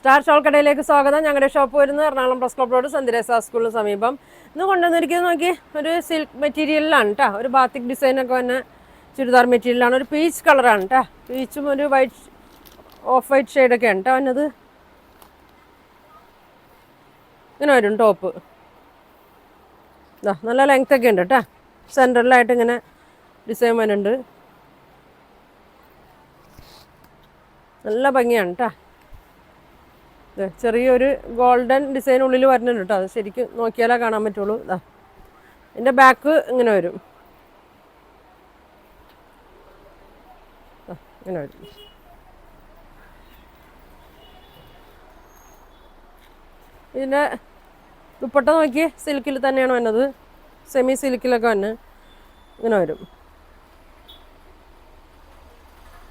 Star shawl കടയിലേക്ക് സ്വാഗതം. ഞങ്ങളുടെ ഷോപ്പ് വരുന്നത് Ernakulam press club road Saint Teresa സ്കൂളിന് സമീപം. ഇന്ന് കൊണ്ടുവന്നിരിക്കുന്നത് നോക്കി ഒരു സിൽക്ക് മെറ്റീരിയലിലാണ് കേട്ടോ. ഒരു ബാത്തിക് ഡിസൈനൊക്കെ വന്ന ചുരിദാർ മെറ്റീരിയലാണ്. ഒരു പീച്ച് കളറാണ് കേട്ടോ. പീച്ചും ഒരു വൈറ്റ് ഓഫ് വൈറ്റ് ഷെയ്ഡൊക്കെയാണ് കേട്ടോ വന്നത്. ഇങ്ങനെ വരും ടോപ്പ്. നല്ല ലെങ്ത് ഒക്കെ ഉണ്ട് കേട്ടോ. സെൻറ്ററിലായിട്ട് ഇങ്ങനെ ഡിസൈൻ വരുന്നുണ്ട്. നല്ല ഭംഗിയാണ് കേട്ടോ. ചെറിയൊരു ഗോൾഡൻ ഡിസൈൻ ഉള്ളിൽ വരുന്നുണ്ട് കേട്ടോ. അത് ശരിക്കും നോക്കിയാലേ കാണാൻ പറ്റുള്ളൂ. ഇതിൻ്റെ ബാക്ക് ഇങ്ങനെ വരും. ഇങ്ങനെ വരും. ഇതിൻ്റെ ദുപ്പട്ട നോക്കി സിൽക്കിൽ തന്നെയാണ് വന്നത്. സെമി സിൽക്കിലൊക്കെ വന്ന് ഇങ്ങനെ വരും.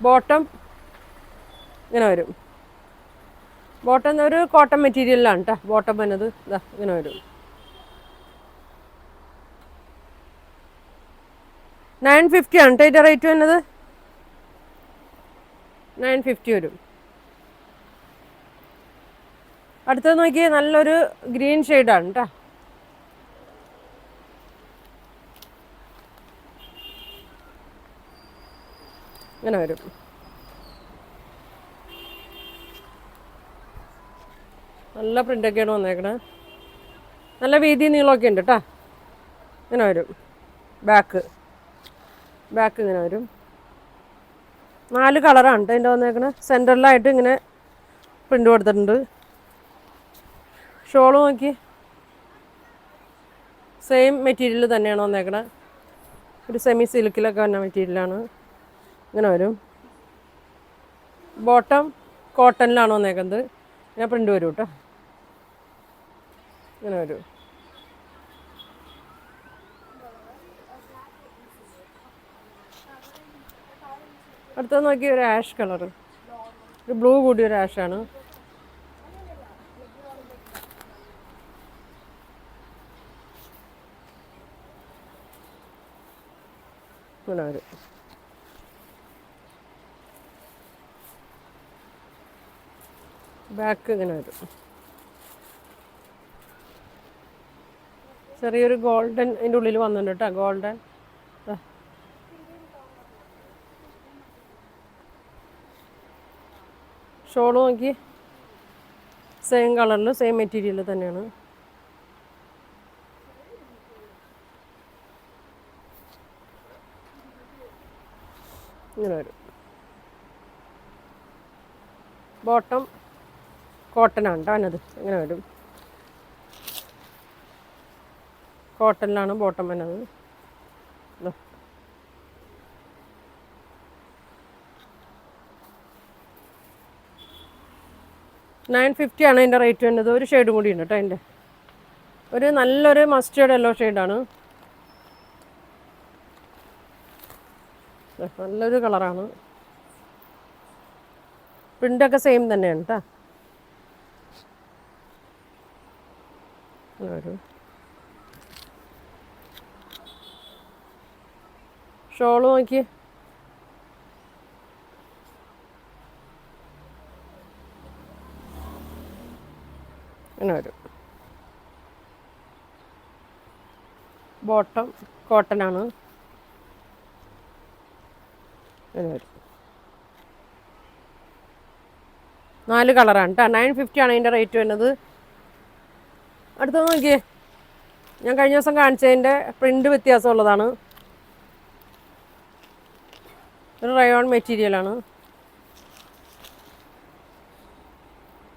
ബോട്ടം ഇങ്ങനെ വരും. ബോട്ടം ഒരു കോട്ടൺ മെറ്റീരിയലാണ് കേട്ടോ ബോട്ടം വന്നത്. ഇങ്ങനെ വരും. 950 ആണ് കേട്ടോ ഇതിൻ്റെ റേറ്റ് വന്നത്. 950 വരും. അടുത്തത് നോക്കി നല്ലൊരു ഗ്രീൻ ഷെയ്ഡാണ് കേട്ടോ. ഇങ്ങനെ വരും. നല്ല പ്രിൻ്റൊക്കെയാണ് വന്നേക്കണേ. നല്ല വീതി നീളമൊക്കെ ഉണ്ട് കേട്ടോ. ഇങ്ങനെ വരും. ബാക്ക് ഇങ്ങനെ വരും. 4 കളറാണ് കേട്ടോ ഇതിൻ്റെ വന്നേക്കണേ. സെൻറ്ററിലായിട്ട് ഇങ്ങനെ പ്രിൻ്റ് കൊടുത്തിട്ടുണ്ട്. ഷോള് നോക്കി സെയിം മെറ്റീരിയൽ തന്നെയാണ് വന്നേക്കണേ. ഒരു സെമി സിൽക്കിലൊക്കെ വന്ന മെറ്റീരിയലാണ്. ഇങ്ങനെ വരും. ബോട്ടം കോട്ടണിലാണ് വന്നേക്കുന്നത്. ഇങ്ങനെ പ്രിൻ്റ് വരും കേട്ടോ. ഇങ്ങനെ വരും. അടുത്തത് നോക്കി ഒരു ആഷ് കളർ, ഒരു ബ്ലൂ കൂടി ഒരു ആഷാണ്. ഇങ്ങനെ വരും. ബാക്ക് ഇങ്ങനെ വരും. ചെറിയൊരു ഗോൾഡൻ ഇതിൻ്റെ ഉള്ളിൽ വന്നിട്ടുണ്ട് കേട്ടോ. ഗോൾഡൻ ഷോള് നോക്കി സെയിം കളറിൽ സെയിം മെറ്റീരിയൽ തന്നെയാണ്. ഇങ്ങനെ വരും. ബോട്ടം കോട്ടനാണ് കേട്ടോ വന്നത്. ഇങ്ങനെ വരും. കോട്ടണിലാണ് ബോട്ടം വന്നത്. 950 ആണ് അതിൻ്റെ റേറ്റ് വന്നത്. ഒരു ഷെയ്ഡും കൂടി ഉണ്ട് കേട്ടോ അതിൻ്റെ. ഒരു നല്ലൊരു മസ്റ്റേർഡ് യെല്ലോ ഷെയ്ഡാണ്. നല്ലൊരു കളറാണ്. പ്രിൻ്റൊക്കെ സെയിം തന്നെയാണ് കേട്ടോ. ഒരു ഷോള് നോക്കി ഇങ്ങനെ വരും. ബോട്ടം കോട്ടനാണ്. ഇങ്ങനെ വരും. 4 കളറാണ് കേട്ടോ. 950 ആണ് അതിൻ്റെ റേറ്റ് വരുന്നത്. അടുത്തത് നോക്കിയേ, ഞാൻ കഴിഞ്ഞ ദിവസം കാണിച്ചതിൻ്റെ പ്രിൻ്റ് വ്യത്യാസമുള്ളതാണ്. ഒരു റയോൺ മെറ്റീരിയലാണ്.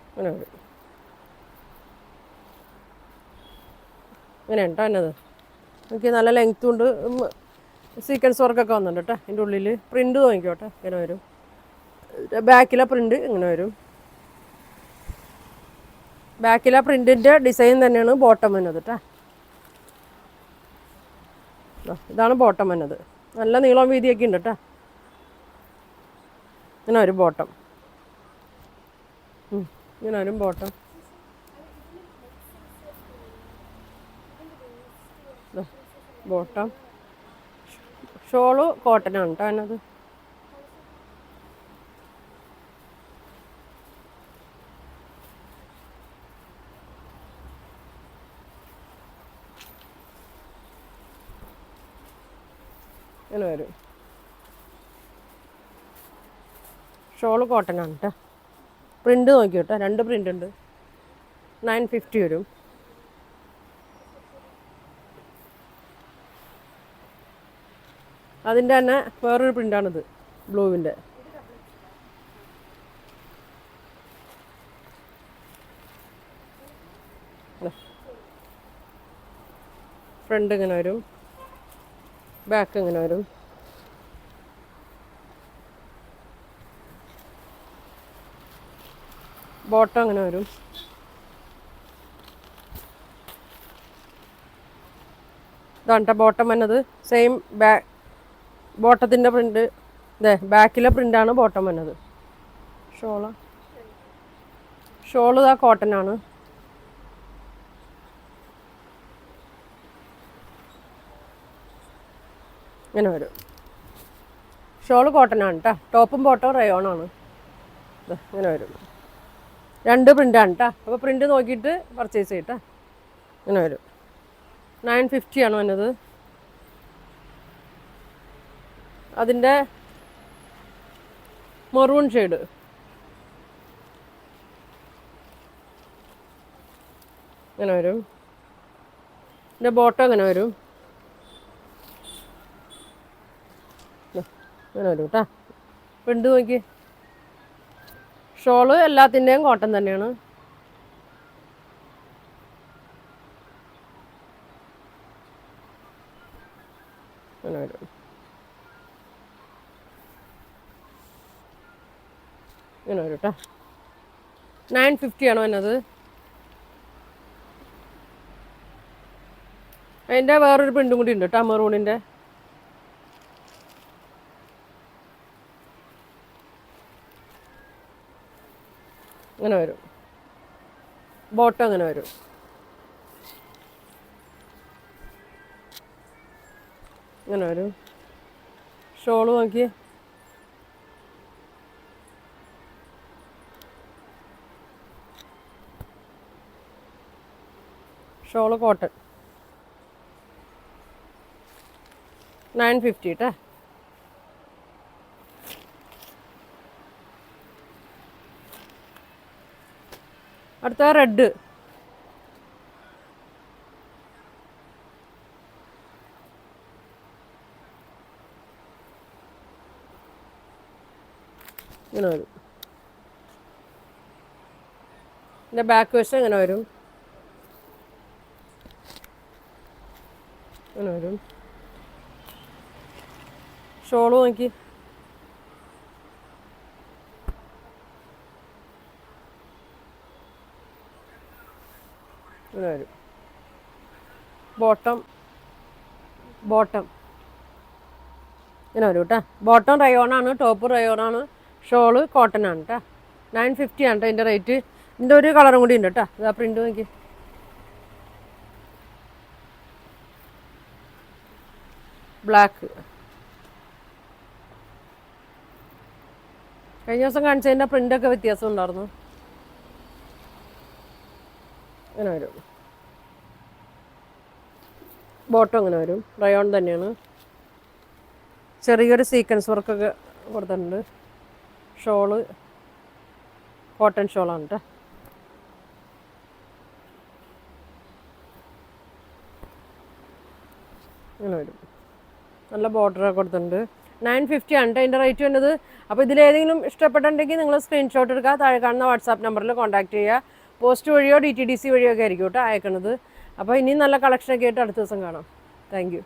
ഇങ്ങനെ വരും. ഇങ്ങനെ കേട്ടോ എന്നത്. നോക്കി നല്ല ലെങ്ത്തും ഉണ്ട്. സീക്വൻസ് വർക്കൊക്കെ വന്നിട്ടുണ്ട് കേട്ടോ ഇതിൻ്റെ ഉള്ളിൽ. പ്രിൻ്റ് നോക്കിക്കോട്ടെ. ഇങ്ങനെ വരും. ബാക്കിലെ പ്രിൻ്റ് ഇങ്ങനെ വരും. ബാക്കിലെ പ്രിൻറ്റിൻ്റെ ഡിസൈൻ തന്നെയാണ് ബോട്ടം വന്നത് കേട്ടോ. ഇതാണ് ബോട്ടം വന്നത്. നല്ല നീളം വീതിയൊക്കെ ഉണ്ട് കേട്ടോ. ഇങ്ങനെ വരും ബോട്ടം. ഇങ്ങനെ വരും ബോട്ടം. ബോട്ടം ഷോള് കോട്ടനാണ് കേട്ടോ അതിനത്. ഇങ്ങനെ വരും. ഷോള് കോട്ടനാണ് കേട്ടോ. പ്രിൻ്റ് നോക്കി കേട്ടോ, 2 പ്രിൻ്റ് ഉണ്ട്. 950 വരും. അതിൻ്റെ തന്നെ വേറൊരു പ്രിൻ്റാണിത്, ബ്ലൂവിൻ്റെ. ഫ്രണ്ട് ഇങ്ങനെ വരും, ബാക്ക് ഇങ്ങനെ വരും. ബോട്ടം ഇങ്ങനെ വരും. ഇതാണ് ബോട്ടം വന്നത്. സെയിം ബോട്ടത്തിൻ്റെ പ്രിൻ്റ്. ഇതേ ബാക്കിലെ പ്രിൻ്റാണ് ബോട്ടം വന്നത്. ഷോള് ഇതാ കോട്ടനാണ്. ഇങ്ങനെ വരും. ഷോള് കോട്ടനാണ് കേട്ടോ. ടോപ്പും ബോട്ടവും റയോണാണ്. ഇങ്ങനെ വരും. 2 പ്രിൻ്റാണ് കേട്ടോ. അപ്പോൾ പ്രിൻ്റ് നോക്കിയിട്ട് പർച്ചേസ് ചെയ്യട്ടോ. ഇങ്ങനെ വരും. 950 ആണ് വന്നത്. അതിൻ്റെ മെറൂൺ ഷെയ്ഡ്. ഇങ്ങനെ വരും. ഇതിൻ്റെ ബോട്ടം ഇങ്ങനെ വരും. ഇങ്ങനെ വരും കേട്ടോ. പ്രിൻ്റ് നോക്കി. ഷോള് എല്ലാത്തിൻ്റെയും കോട്ടൺ തന്നെയാണ്. ഇങ്ങനെ വരും. ഇങ്ങനെ വരും കേട്ടോ. 950 ആണ് വന്നത്. അതിൻ്റെ വേറൊരു പ്രിൻ്റും കൂടി ഉണ്ട് കേട്ടോ, മെറൂണിൻ്റെ. ഇങ്ങനെ വരും. ബോട്ടം ഇങ്ങനെ വരും. ഇങ്ങനെ വരും. ഷോള് നോക്കി. Shawl cotton. 950 കേട്ടോ. അടുത്ത റെഡ്. ഇങ്ങനെ വരും. ഇതിൻ്റെ ബാക്ക് വശം ഇങ്ങനെ വരും. ഇങ്ങനെ വരും. ഷോള് നോക്കി. ഇങ്ങനെ വരും. ബോട്ടം ഇങ്ങനെ വരും കേട്ടോ. ബോട്ടം റയോണാണ്, ടോപ്പ് റയോണാണ്, ഷോള് കോട്ടൺ ആണ് കേട്ടോ. 950 ആണ് കേട്ടോ ഇതിൻ്റെ റേറ്റ്. ഇതിൻ്റെ ഒരു കളറും കൂടി ഉണ്ട് കേട്ടോ. ഇതാ പ്രിൻ്റ് നോക്കി. ബ്ലാക്ക്. കഴിഞ്ഞ ദിവസം കാണിച്ചതിൻ്റെ പ്രിൻ്റൊക്കെ വ്യത്യാസം ഉണ്ടായിരുന്നു. ഇങ്ങനെ വരും. ബോട്ടം ഇങ്ങനെ വരും. റയോൺ തന്നെയാണ്. ചെറിയൊരു സീക്വൻസ് വർക്കൊക്കെ കൊടുത്തിട്ടുണ്ട്. ഷോള് കോട്ടൺ ഷോളാണ് കേട്ടോ. ഇങ്ങനെ വരും. നല്ല ബോർഡറൊക്കെ കൊടുത്തിട്ടുണ്ട്. 950 ആണ് കേട്ടോ അതിൻ്റെ റേറ്റ് വരുന്നത്. അപ്പോൾ ഇതിലേതെങ്കിലും ഇഷ്ടപ്പെട്ടിട്ടുണ്ടെങ്കിൽ നിങ്ങൾ സ്ക്രീൻഷോട്ട് എടുക്കുക. താഴെ കാണുന്ന വാട്സാപ്പ് നമ്പറിൽ കോൺടാക്ട് ചെയ്യുക. പോസ്റ്റ് വഴിയോ DTDC വഴിയോ ഒക്കെ ആയിരിക്കും കേട്ടോ അയക്കണത്. അപ്പോൾ ഇനിയും നല്ല കളക്ഷനൊക്കെ ആയിട്ട് അടുത്ത ദിവസം കാണാം. Thank you.